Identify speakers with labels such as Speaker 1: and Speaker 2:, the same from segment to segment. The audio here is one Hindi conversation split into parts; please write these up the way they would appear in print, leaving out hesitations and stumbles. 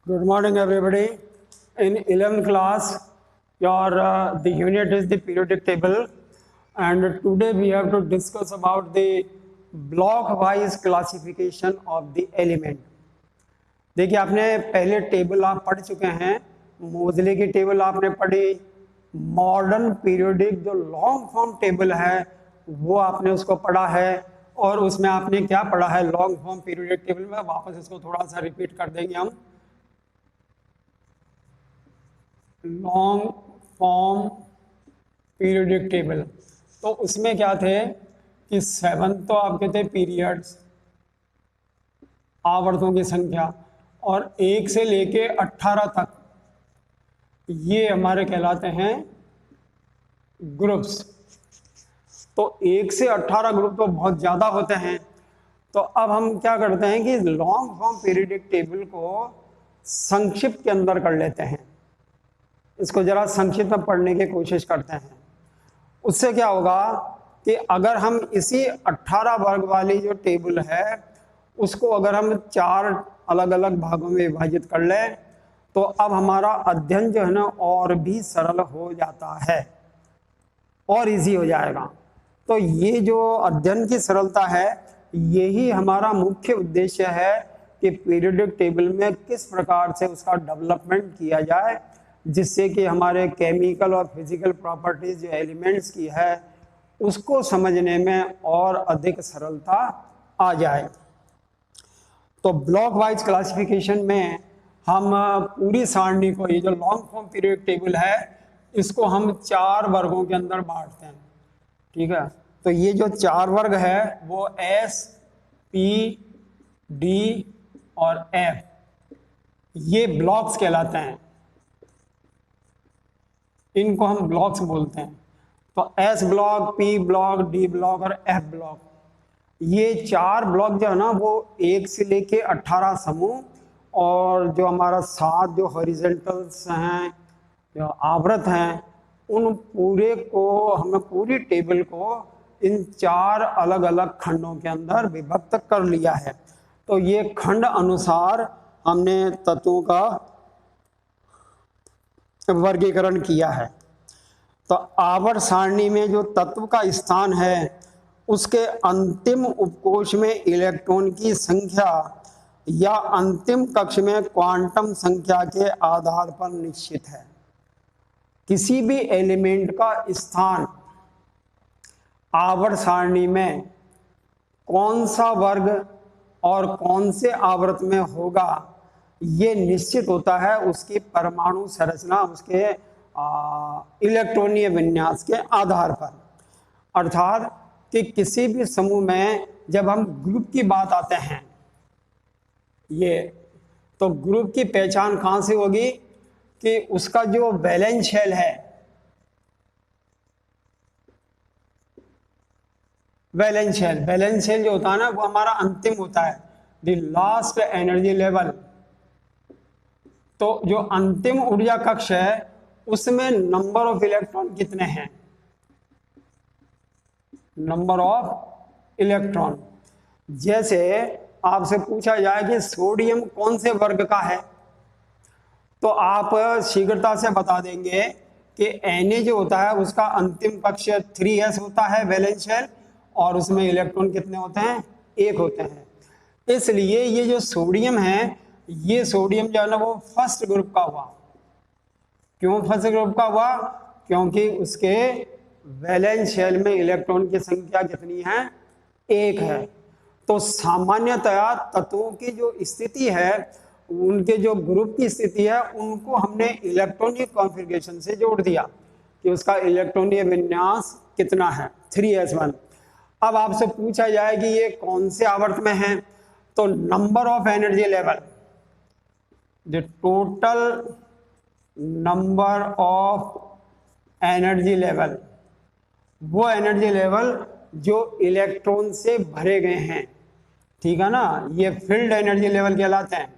Speaker 1: Good morning, everybody. In 11th class, the unit is the periodic table, and today we have to discuss about the block-wise classification of the element. देखिए, आपने पहले टेबल आप पढ़ चुके हैं, मोजले की टेबल आपने पढ़ी, मॉडर्न पीरियोडिक जो लॉन्ग फॉर्म टेबल है वो आपने उसको पढ़ा है, और उसमें आपने क्या पढ़ा है लॉन्ग फॉर्म पीरियोडिक टेबल में। वापस इसको थोड़ा सा रिपीट कर देंगे हम। लॉन्ग फॉर्म पीरियोडिक टेबल, तो उसमें क्या थे कि 7 तो आपके थे पीरियड्स, आवर्तों की संख्या, और 1 से लेके 18 तक ये हमारे कहलाते हैं ग्रुप्स। तो 1 से 18 ग्रुप तो बहुत ज़्यादा होते हैं। तो अब हम क्या करते हैं कि लॉन्ग फॉर्म पीरियोडिक टेबल को संक्षिप्त के अंदर कर लेते हैं। इसको जरा संक्षिप्त में पढ़ने की कोशिश करते हैं। उससे क्या होगा कि अगर हम इसी 18 वर्ग वाली जो टेबल है उसको अगर हम 4 अलग अलग भागों में विभाजित कर लें तो अब हमारा अध्ययन जो है ना और भी सरल हो जाता है और इजी हो जाएगा। तो ये जो अध्ययन की सरलता है यही हमारा मुख्य उद्देश्य है कि पीरियोडिक टेबल में किस प्रकार से उसका डेवलपमेंट किया जाए जिससे कि हमारे केमिकल और फिजिकल प्रॉपर्टीज जो एलिमेंट्स की है उसको समझने में और अधिक सरलता आ जाए। तो ब्लॉक वाइज क्लासिफिकेशन में हम पूरी सारणी को, ये जो लॉन्ग फॉर्म पीरियोडिक टेबल है इसको हम 4 वर्गों के अंदर बांटते हैं। ठीक है, तो ये जो 4 वर्ग है वो एस, पी, डी और एफ, ये ब्लॉक्स कहलाते हैं। इनको हम ब्लॉक्स बोलते हैं। तो S block, P block, D block और एफ ब्लॉक, ये 4 ब्लॉक जो है ना वो 1 से लेके 18 समूह, और जो हमारा 7 जो हॉरिजॉन्टल्स हैं, जो आवृत हैं, उन पूरे को हमने पूरी टेबल को इन 4 अलग अलग खंडों के अंदर विभक्त कर लिया है। तो ये खंड अनुसार हमने तत्वों का वर्गीकरण किया है। तो आवर्त सारणी में जो तत्व का स्थान है उसके अंतिम उपकोष में इलेक्ट्रॉन की संख्या या अंतिम कक्ष में क्वांटम संख्या के आधार पर निश्चित है। किसी भी एलिमेंट का स्थान आवर्त सारणी में कौन सा वर्ग और कौन से आवर्त में होगा ये निश्चित होता है उसकी परमाणु संरचना, उसके इलेक्ट्रॉनीय विन्यास के आधार पर। अर्थात कि किसी भी समूह में जब हम ग्रुप की बात आते हैं ये, तो ग्रुप की पहचान कहाँ से होगी कि उसका जो वैलेंस शेल है, वैलेंस शेल जो होता है ना वो हमारा अंतिम होता है, द लास्ट एनर्जी लेवल। तो जो अंतिम ऊर्जा कक्ष है उसमें नंबर ऑफ इलेक्ट्रॉन कितने हैं, नंबर ऑफ इलेक्ट्रॉन। जैसे आपसे पूछा जाए कि सोडियम कौन से वर्ग का है तो आप शीघ्रता से बता देंगे कि Na जो होता है उसका अंतिम कक्ष 3s होता है वैलेंस शेल, और उसमें इलेक्ट्रॉन कितने होते हैं, 1 होते हैं। इसलिए ये जो सोडियम है, ये सोडियम जो है ना वो फर्स्ट ग्रुप का हुआ। क्यों फर्स्ट ग्रुप का हुआ? क्योंकि उसके वैलेंस शेल में इलेक्ट्रॉन की संख्या कितनी है, 1 है। तो सामान्यतया तत्वों की जो स्थिति है, उनके जो ग्रुप की स्थिति है उनको हमने इलेक्ट्रॉनिक कॉन्फ़िगरेशन से जोड़ दिया कि उसका इलेक्ट्रॉनीय विन्यास कितना है, 3s1। अब आपसे पूछा जाए कि ये कौन से आवर्त में है, तो number of energy level, the total number of energy level, वो एनर्जी लेवल जो इलेक्ट्रॉन से भरे गए हैं। ठीक है ना, ये फील्ड एनर्जी लेवल कहलाते हैं।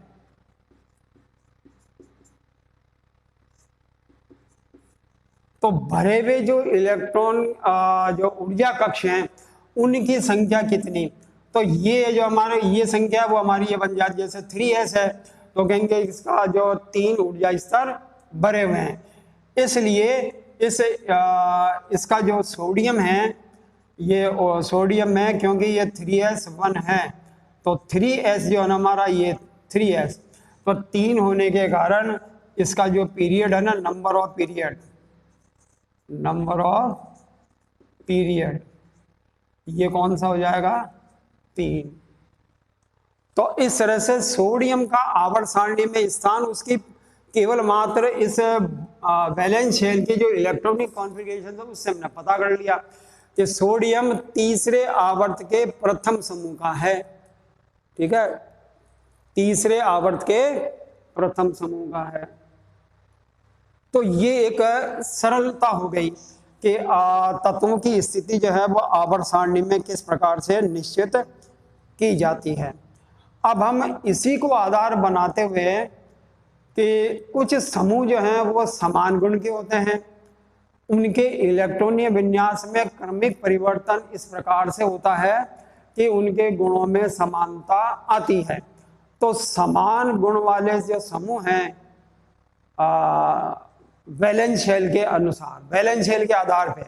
Speaker 1: तो भरे हुए जो इलेक्ट्रॉन जो ऊर्जा कक्ष हैं उनकी संख्या कितनी, तो ये जो हमारे ये संख्या है वो हमारी ये बन जाती है, जैसे 3s है तो कहेंगे इसका जो 3 ऊर्जा स्तर भरे हुए हैं। इसलिए इसका जो सोडियम है, ये सोडियम है क्योंकि ये 3s1 है, तो 3s जो है ना हमारा, ये 3s, तो 3 होने के कारण इसका जो पीरियड है ना, नंबर ऑफ पीरियड, ये कौन सा हो जाएगा, 3। तो इस तरह से सोडियम का आवर्त सारणी में स्थान उसकी केवल मात्र इस वैलेंस शेल की जो इलेक्ट्रॉनिक कॉन्फ़िगरेशन है उससे हमने पता कर लिया कि सोडियम तीसरे आवर्त के प्रथम समूह का है। ठीक है, तीसरे आवर्त के प्रथम समूह का है। तो ये एक सरलता हो गई कि तत्वों की स्थिति जो है वो आवर्त सारणी में किस प्रकार से निश्चित की जाती है। अब हम इसी को आधार बनाते हुए कि कुछ समूह जो हैं वो समान गुण के होते हैं, उनके इलेक्ट्रॉनीय विन्यास में क्रमिक परिवर्तन इस प्रकार से होता है कि उनके गुणों में समानता आती है। तो समान गुण वाले जो समूह हैं वैलेंस शेल के अनुसार, वैलेंस शेल के आधार पे,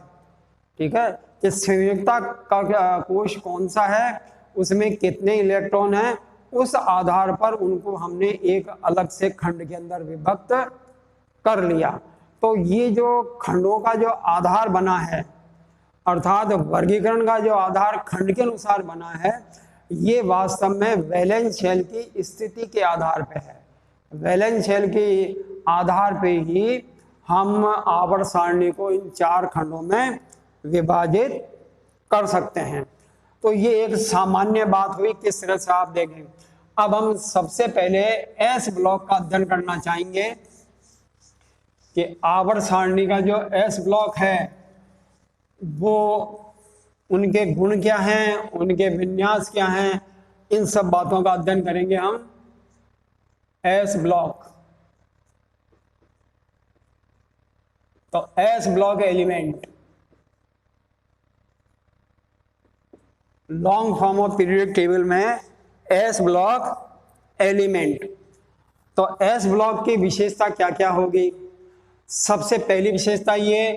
Speaker 1: ठीक है, कि संयुक्ता का कोश कौन सा है, उसमें कितने इलेक्ट्रॉन हैं, उस आधार पर उनको हमने एक अलग से खंड के अंदर विभक्त कर लिया। तो ये जो खंडों का जो आधार बना है, अर्थात वर्गीकरण का जो आधार खंड के अनुसार बना है, ये वास्तव में वैलेंस शेल की स्थिति के आधार पे है। वैलेंस शेल के आधार पे ही हम आवर्त सारणी को इन 4 खंडों में विभाजित कर सकते हैं। तो ये एक सामान्य बात हुई, किस तरह से आप देखें। अब हम सबसे पहले एस ब्लॉक का अध्ययन करना चाहेंगे कि आवर्त सारणी का जो एस ब्लॉक है वो उनके गुण क्या हैं, उनके विन्यास क्या हैं, इन सब बातों का अध्ययन करेंगे हम एस ब्लॉक। तो S block element, long form of periodic table में एस ब्लॉक एलिमेंट। तो एस ब्लॉक की विशेषता क्या क्या होगी। सबसे पहली विशेषता ये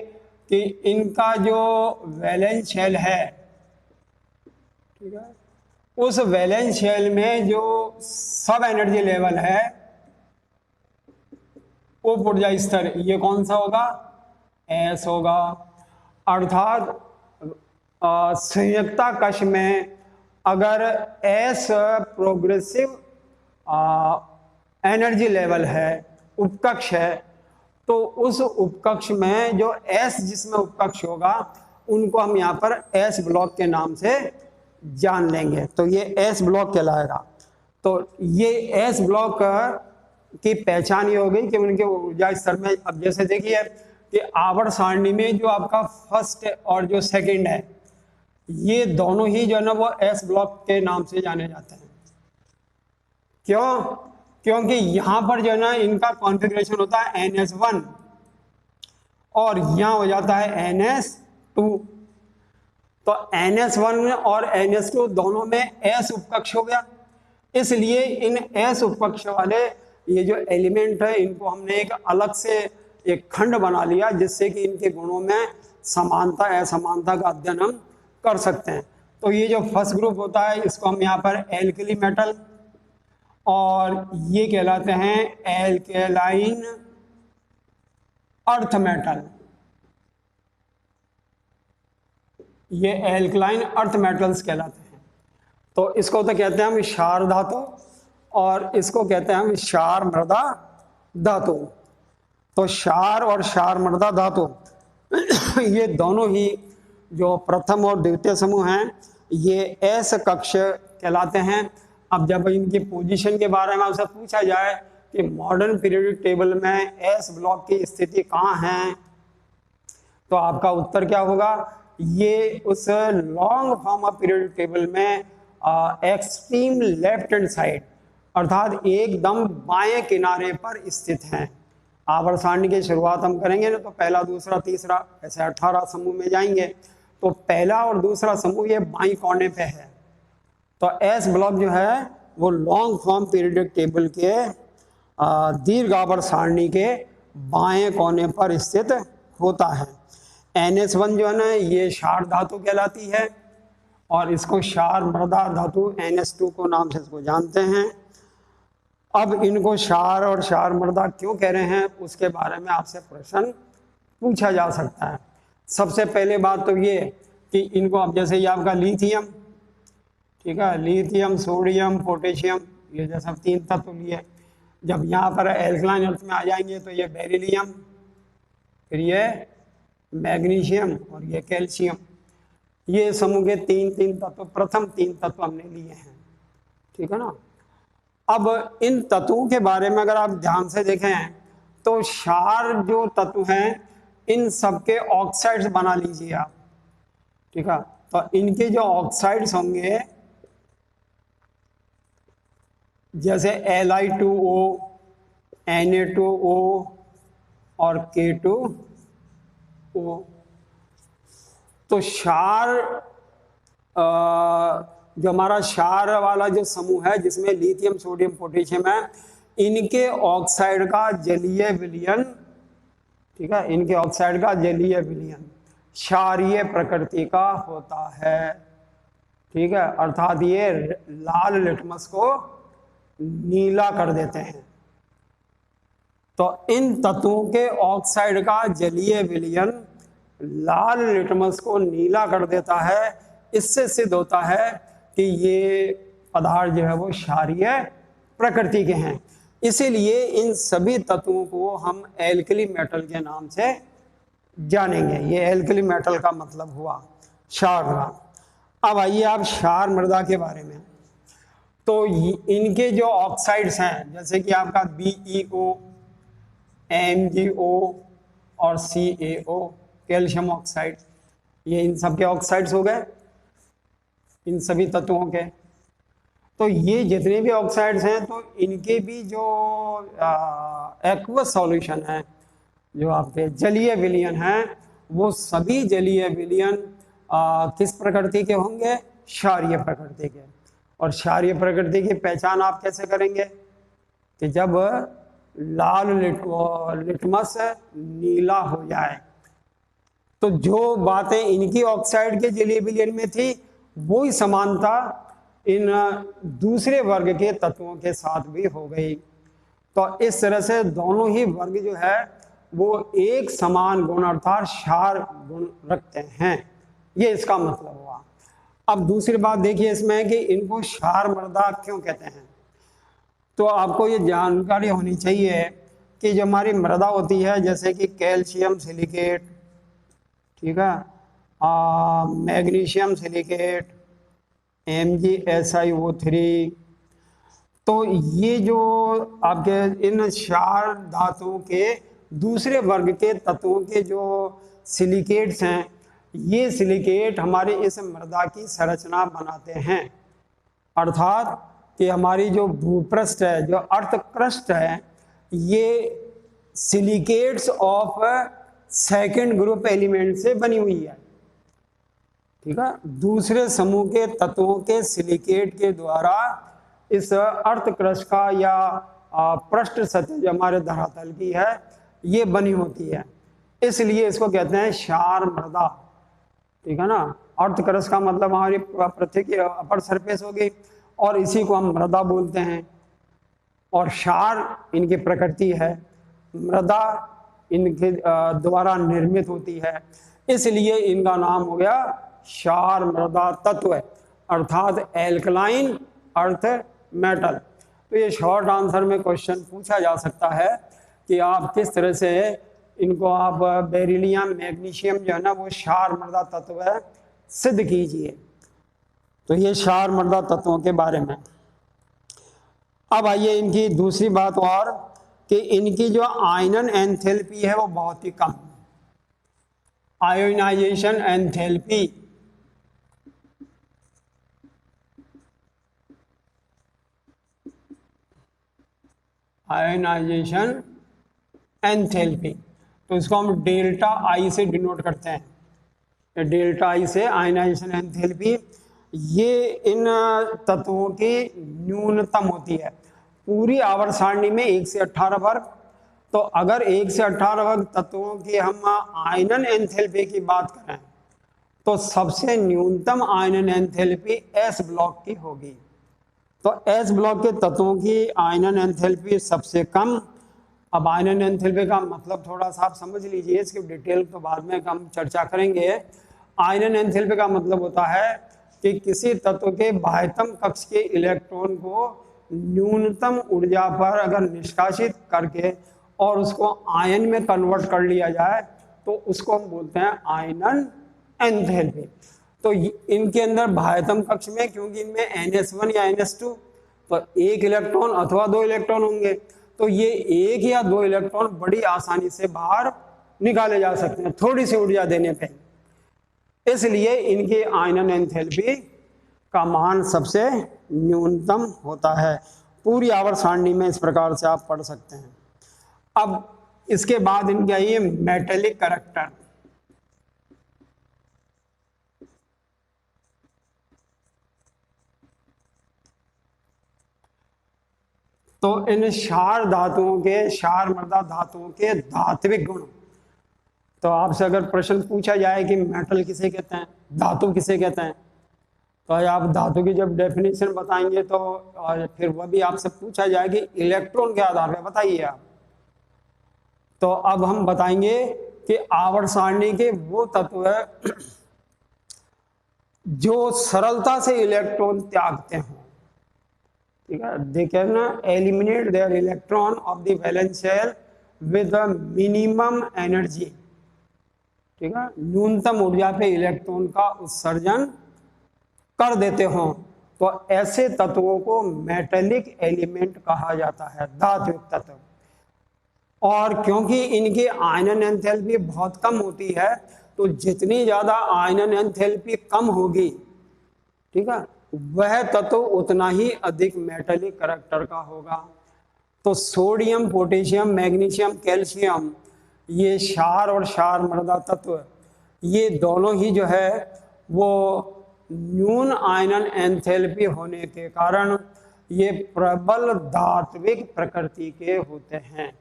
Speaker 1: कि इनका जो वैलेंस शेल है, ठीक है, उस वैलेंस शेल में जो सब एनर्जी लेवल है, उप ऊर्जा स्तर, ये कौन सा होगा, एस होगा। अर्थात संयुक्ता कक्ष में अगर एस प्रोग्रेसिव एनर्जी लेवल है, उपकक्ष है, तो उस उपकक्ष में जो एस जिसमें उपकक्ष होगा उनको हम यहाँ पर एस ब्लॉक के नाम से जान लेंगे। तो ये एस ब्लॉक कहलाएगा। तो ये एस ब्लॉक की पहचान ये हो गई कि उनके ऊर्जा स्तर में, अब जैसे देखिए कि आवर्त सारणी में जो आपका फर्स्ट और जो सेकंड है, ये दोनों ही जो है ना वो एस ब्लॉक के नाम से जाने जाते हैं। क्यों? क्योंकि यहां पर जो है ना इनका कॉन्फ़िगरेशन होता है NS1 और यहां हो जाता है NS2। तो NS1 और NS2 दोनों में S उपकक्ष हो गया, इसलिए इन S उपकक्ष वाले ये जो एलिमेंट है इनको हमने एक अलग से एक खंड बना लिया, जिससे कि इनके गुणों में समानता असमानता का अध्ययन हम कर सकते हैं। तो ये जो फर्स्ट ग्रुप होता है इसको हम यहाँ पर एल्कली मेटल, और ये कहलाते हैं एल्केलाइन अर्थ मेटल। ये एल्कलाइन अर्थ मेटल्स कहलाते हैं। तो इसको तो कहते हैं हम क्षार धातु, और इसको कहते हैं हम क्षार मृदा धातु। तो क्षार और क्षार मृदा धातु ये दोनों ही जो प्रथम और द्वितीय समूह हैं ये एस कक्ष कहलाते हैं। अब जब इनकी पोजीशन के बारे में आपसे पूछा जाए कि मॉडर्न पीरियोडिक टेबल में एस ब्लॉक की स्थिति कहाँ है, तो आपका उत्तर क्या होगा, ये उस long form of periodic table में एक्सट्रीम लेफ्ट हैंड साइड, अर्थात एकदम बाएं किनारे पर स्थित हैं। आवर्त सारणी की शुरुआत हम करेंगे ना, तो पहला दूसरा तीसरा ऐसे 18 समूह में जाएंगे। तो पहला और दूसरा समूह ये बाईं कोने पे है। तो एस ब्लॉक जो है वो लॉन्ग फॉर्म पीरियोडिक टेबल के दीर्घ आवर्त सारणी के बाएं कोने पर स्थित होता है। NH1 जो है ना ये क्षार धातु कहलाती है और इसको क्षार मृदा धातु NH2 को नाम से इसको जानते हैं। अब इनको क्षार और क्षार मृदा क्यों कह रहे हैं उसके बारे में आपसे प्रश्न पूछा जा सकता है। सबसे पहले बात तो ये कि इनको, अब जैसे ये आपका लिथियम, ठीक है, लिथियम, सोडियम, पोटेशियम, ये जैसा 3 तत्व लिए, जब यहाँ पर एल्कलाइन अर्थ में आ जाएंगे तो ये बेरिलियम, फिर ये मैग्नीशियम और ये कैल्शियम, ये समूह के 3 तत्व, प्रथम 3 तत्व हमने लिए हैं, ठीक है ना। अब इन तत्वों के बारे में अगर आप ध्यान से देखें तो क्षार जो तत्व हैं इन सबके ऑक्साइड्स बना लीजिए आप, ठीक है। तो इनके जो ऑक्साइड्स होंगे जैसे Li2O, Na2O और K2O। तो क्षार जो हमारा क्षार वाला जो समूह है जिसमें लिथियम, सोडियम, पोटेशियम है, इनके ऑक्साइड का जलीय विलयन, ठीक है, इनके ऑक्साइड का जलीय विलयन क्षारीय प्रकृति का होता है, ठीक है। अर्थात ये लाल लिटमस को नीला कर देते हैं। तो इन तत्वों के ऑक्साइड का जलीय विलयन लाल लिटमस को नीला कर देता है। इससे सिद्ध होता है कि ये पदार्थ जो है वो क्षारीय प्रकृति के हैं। इसीलिए इन सभी तत्वों को हम एल्कली मेटल के नाम से जानेंगे। ये एल्कली मेटल का मतलब हुआ क्षार मृदा। अब आइए आप क्षार मृदा के बारे में। तो इनके जो ऑक्साइड्स हैं जैसे कि आपका BeO, MgO और CaO, कैल्शियम ऑक्साइड, ये इन सब के ऑक्साइड्स हो गए, इन सभी तत्वों के। तो ये जितने भी ऑक्साइड्स हैं तो इनके भी जो एक्वस सॉल्यूशन है, जो आपके जलीय विलयन हैं, वो सभी जलीय विलयन किस प्रकृति के होंगे? क्षारीय प्रकृति के। और क्षारीय प्रकृति की पहचान आप कैसे करेंगे? कि जब लाल लिटमस नीला हो जाए। तो जो बातें इनकी ऑक्साइड के जलीय विलयन में थी वही समानता इन दूसरे वर्ग के तत्वों के साथ भी हो गई। तो इस तरह से दोनों ही वर्ग जो है वो एक समान गुण अर्थात क्षार गुण रखते हैं। ये इसका मतलब हुआ। अब दूसरी बात देखिए इसमें कि इनको क्षार मृदा क्यों कहते हैं। तो आपको ये जानकारी होनी चाहिए कि जो हमारी मृदा होती है जैसे कि कैल्शियम सिलिकेट, ठीक है, मैग्नीशियम सिलिकेट, MgSiO3, तो ये जो आपके इन क्षार धातुओं के दूसरे वर्ग के तत्वों के जो सिलिकेट्स हैं, ये सिलिकेट हमारे इस मृदा की संरचना बनाते हैं। अर्थात कि हमारी जो भूपृष्ठ है, जो अर्थ क्रस्ट है, ये silicates of second group element से बनी हुई है, ठीक है। दूसरे समूह के तत्वों के सिलिकेट के द्वारा इस अर्थ क्रस्ट का या पृष्ठ सतह जो हमारे धरातल की है ये बनी होती है। इसलिए इसको कहते हैं क्षार मृदा, ठीक है ना। अर्थ क्रस्ट का मतलब हमारी पृथ्वी की अपर सरफेस होगी और इसी को हम मृदा बोलते हैं। और क्षार इनकी प्रकृति है, मृदा इनके द्वारा निर्मित होती है, इसलिए इनका नाम हो गया क्षार मृदा तत्व, अर्थात एल्कलाइन अर्थ मेटल। तो ये शॉर्ट आंसर में क्वेश्चन पूछा जा सकता है कि आप किस तरह से इनको आप बेरिलियम, मैग्नीशियम जो है ना वो क्षार मृदा तत्व है, सिद्ध कीजिए। तो ये क्षार मृदा तत्वों के बारे में। अब आइए इनकी दूसरी बात और कि इनकी जो आयनन एंथैल्पी है वो बहुत ही कम, आयोनाइजेशन एंथैल्पी, आयोनाइजेशन एंथैल्पी, तो इसको हम डेल्टा आई से डिनोट करते हैं। डेल्टा आई से आयोनाइजेशन एंथैल्पी, ये इन तत्वों की न्यूनतम होती है। पूरी आवर्त सारणी में 1 से 18 वर्ग। तो अगर 1 से 18 वर्ग तत्वों की हम आयनन एंथैल्पी की बात करें तो सबसे न्यूनतम आयनन एंथैल्पी एस ब्लॉक की होगी। तो एस ब्लॉक के तत्वों की आयनन एंथैल्पी सबसे कम। अब आयनन एंथैल्पी का मतलब थोड़ा सा आप समझ लीजिए, इसकी डिटेल तो बाद में हम चर्चा करेंगे। आयनन एंथैल्पी का मतलब होता है कि किसी तत्व के बाह्यतम कक्ष के इलेक्ट्रॉन को न्यूनतम ऊर्जा पर अगर निष्कासित करके और उसको आयन में कन्वर्ट कर लिया जाए तो उसको हम बोलते हैं आयनन एंथैल्पी। तो इनके अंदर बाह्यतम कक्ष में, क्योंकि इनमें NS1 या NS2 तो एक इलेक्ट्रॉन अथवा 2 इलेक्ट्रॉन होंगे, तो ये 1 या 2 इलेक्ट्रॉन बड़ी आसानी से बाहर निकाले जा सकते हैं थोड़ी सी ऊर्जा देने पे। इसलिए इनकी आयनन एंथैल्पी का मान सबसे न्यूनतम होता है। पूरी आवर्त सारणी में इस प्रकार से आप पढ़ सकते हैं। अब इसके बाद इनका ये मेटेलिक कैरेक्टर। तो इन क्षार धातुओं के, क्षार मृदा धातुओं के धात्विक गुण। तो आपसे अगर प्रश्न पूछा जाए कि मेटल किसे कहते हैं, धातु किसे कहते हैं, तो आप धातु की जब डेफिनेशन बताएंगे तो और फिर वह भी आपसे पूछा जाए कि इलेक्ट्रॉन के आधार पर बताइए आप। तो अब हम बताएंगे कि आवर्त सारणी के वो तत्व जो सरलता से इलेक्ट्रॉन त्यागते हों। ठीक है, they can eliminate their electron of the valence shell with minimum energy. ठीक है, न्यूनतम ऊर्जा पे इलेक्ट्रॉन का उत्सर्जन कर देते हों, तो ऐसे तत्वों को मेटेलिक एलिमेंट कहा जाता है, धात्विक तत्व। और क्योंकि इनकी आयनन एंथैल्पी बहुत कम होती है, तो जितनी ज्यादा आयनन एंथैल्पी कम होगी, ठीक है, वह तत्व उतना ही अधिक मेटेलिक कैरेक्टर का होगा। तो सोडियम, पोटेशियम, मैग्नीशियम, कैल्शियम, ये क्षार और क्षार मृदा तत्व, ये दोनों ही जो है वो न्यून आयनन एंथैल्पी होने के कारण ये प्रबल धात्विक प्रकृति के होते हैं,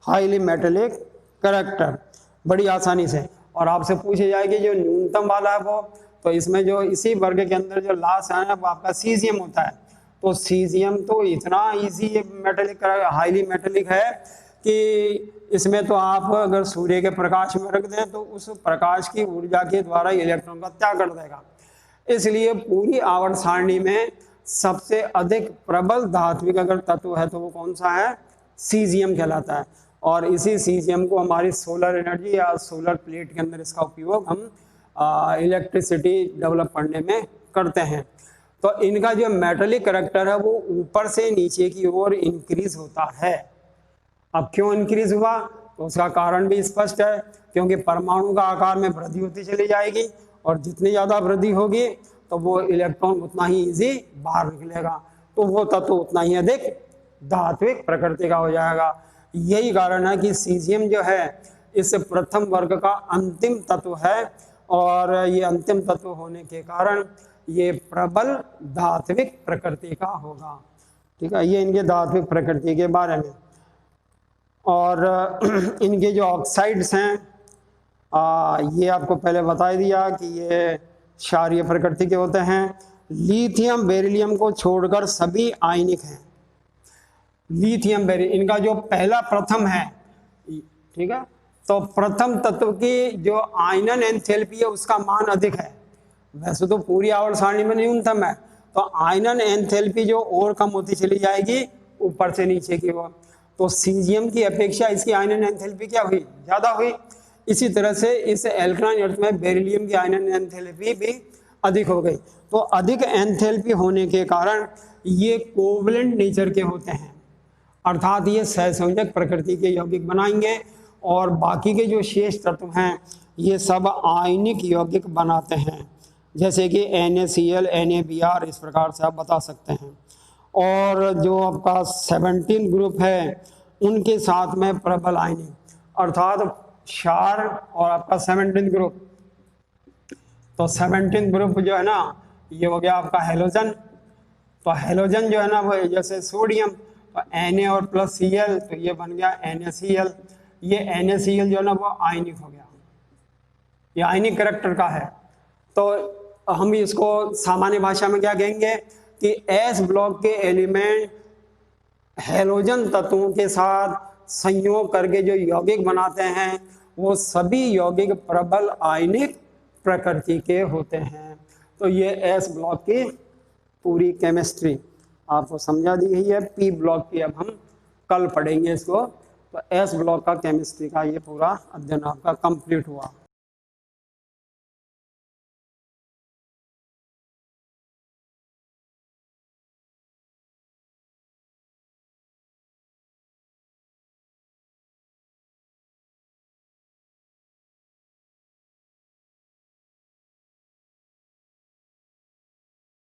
Speaker 1: हाईली मेटेलिक कैरेक्टर, बड़ी आसानी से। और आपसे पूछे जाएगी जो न्यूनतम वाला है वो, तो इसमें जो इसी वर्ग के अंदर जो लास्ट है वो आपका सीजियम होता है। तो सीजियम तो इतना इजी मेटेलिक, हाईली मेटेलिक है कि इसमें तो आप अगर सूर्य के प्रकाश में रख दें तो उस प्रकाश की ऊर्जा के द्वारा इलेक्ट्रॉन का त्याग कर देगा। इसलिए पूरी आवर्त सारणी में सबसे अधिक प्रबल धात्विक अगर तत्व है तो वो कौन सा है, सीजियम कहलाता है। और इसी सीजियम को हमारी सोलर एनर्जी या सोलर प्लेट के अंदर इसका उपयोग हम इलेक्ट्रिसिटी डेवलप करने में करते हैं। तो इनका जो मेटेलिक कैरेक्टर है वो ऊपर से नीचे की ओर इंक्रीज होता है। अब क्यों इंक्रीज हुआ, तो उसका कारण भी स्पष्ट है, क्योंकि परमाणु का आकार में वृद्धि होती चली जाएगी और जितनी ज़्यादा वृद्धि होगी तो वो इलेक्ट्रॉन उतना ही इजी बाहर निकलेगा, तो वो तत्व उतना ही अधिक धात्विक प्रकृति का हो जाएगा। यही कारण है कि सीजियम जो है इस प्रथम वर्ग का अंतिम तत्व है, और ये अंतिम तत्व होने के कारण ये प्रबल धात्विक प्रकृति का होगा। ठीक है, ये इनके धात्विक प्रकृति के बारे में। और इनके जो ऑक्साइड्स हैं ये आपको पहले बता दिया कि ये क्षारीय प्रकृति के होते हैं। लिथियम बेरिलियम को छोड़कर सभी आयनिक हैं। लिथियम बेरिलियम इनका जो पहला प्रथम है, ठीक है, तो प्रथम तत्व की जो आयनन एंथैल्पी है उसका मान अधिक है। वैसे तो पूरी आवर्त सारणी में न्यूनतम है, तो आयनन एंथैल्पी जो और कम होती चली जाएगी ऊपर से नीचे की ओर। तो सीजियम की अपेक्षा इसकी आयनन एंथैल्पी क्या हुई, ज्यादा हुई। इसी तरह से इस एल्कलाइन अर्थ में बेरिलियम की आयनन एंथैल्पी भी अधिक हो गई। तो अधिक एंथैल्पी होने के कारण ये कोवलेंट नेचर के होते हैं, अर्थात ये सहसंयोजक प्रकृति के यौगिक बनाएंगे, और बाकी के जो शेष तत्व हैं ये सब आयनिक यौगिक बनाते हैं, जैसे कि NaCl, NaBr, इस प्रकार से आप बता सकते हैं। और जो आपका 17 ग्रुप है उनके साथ में प्रबल आयनिक, अर्थात क्षार और आपका 17 ग्रुप। तो 17 ग्रुप जो है ना ये हो गया आपका हेलोजन। तो हेलोजन जो है ना वो जैसे सोडियम, तो Na और प्लस Cl, तो ये बन गया NaCl। ये NaCl जो है ना वो आयनिक हो गया, ये आयनिक करैक्टर का है। तो हम इसको सामान्य भाषा में क्या कहेंगे कि S ब्लॉक के एलिमेंट हैलोजन तत्वों के साथ संयोग करके जो यौगिक बनाते हैं वो सभी यौगिक प्रबल आयनिक प्रकृति के होते हैं। तो ये S ब्लॉक की पूरी केमिस्ट्री आपको समझा दी गई है। P ब्लॉक की अब हम कल पढ़ेंगे इसको। तो S ब्लॉक का केमिस्ट्री का ये पूरा अध्ययन आपका कंप्लीट हुआ।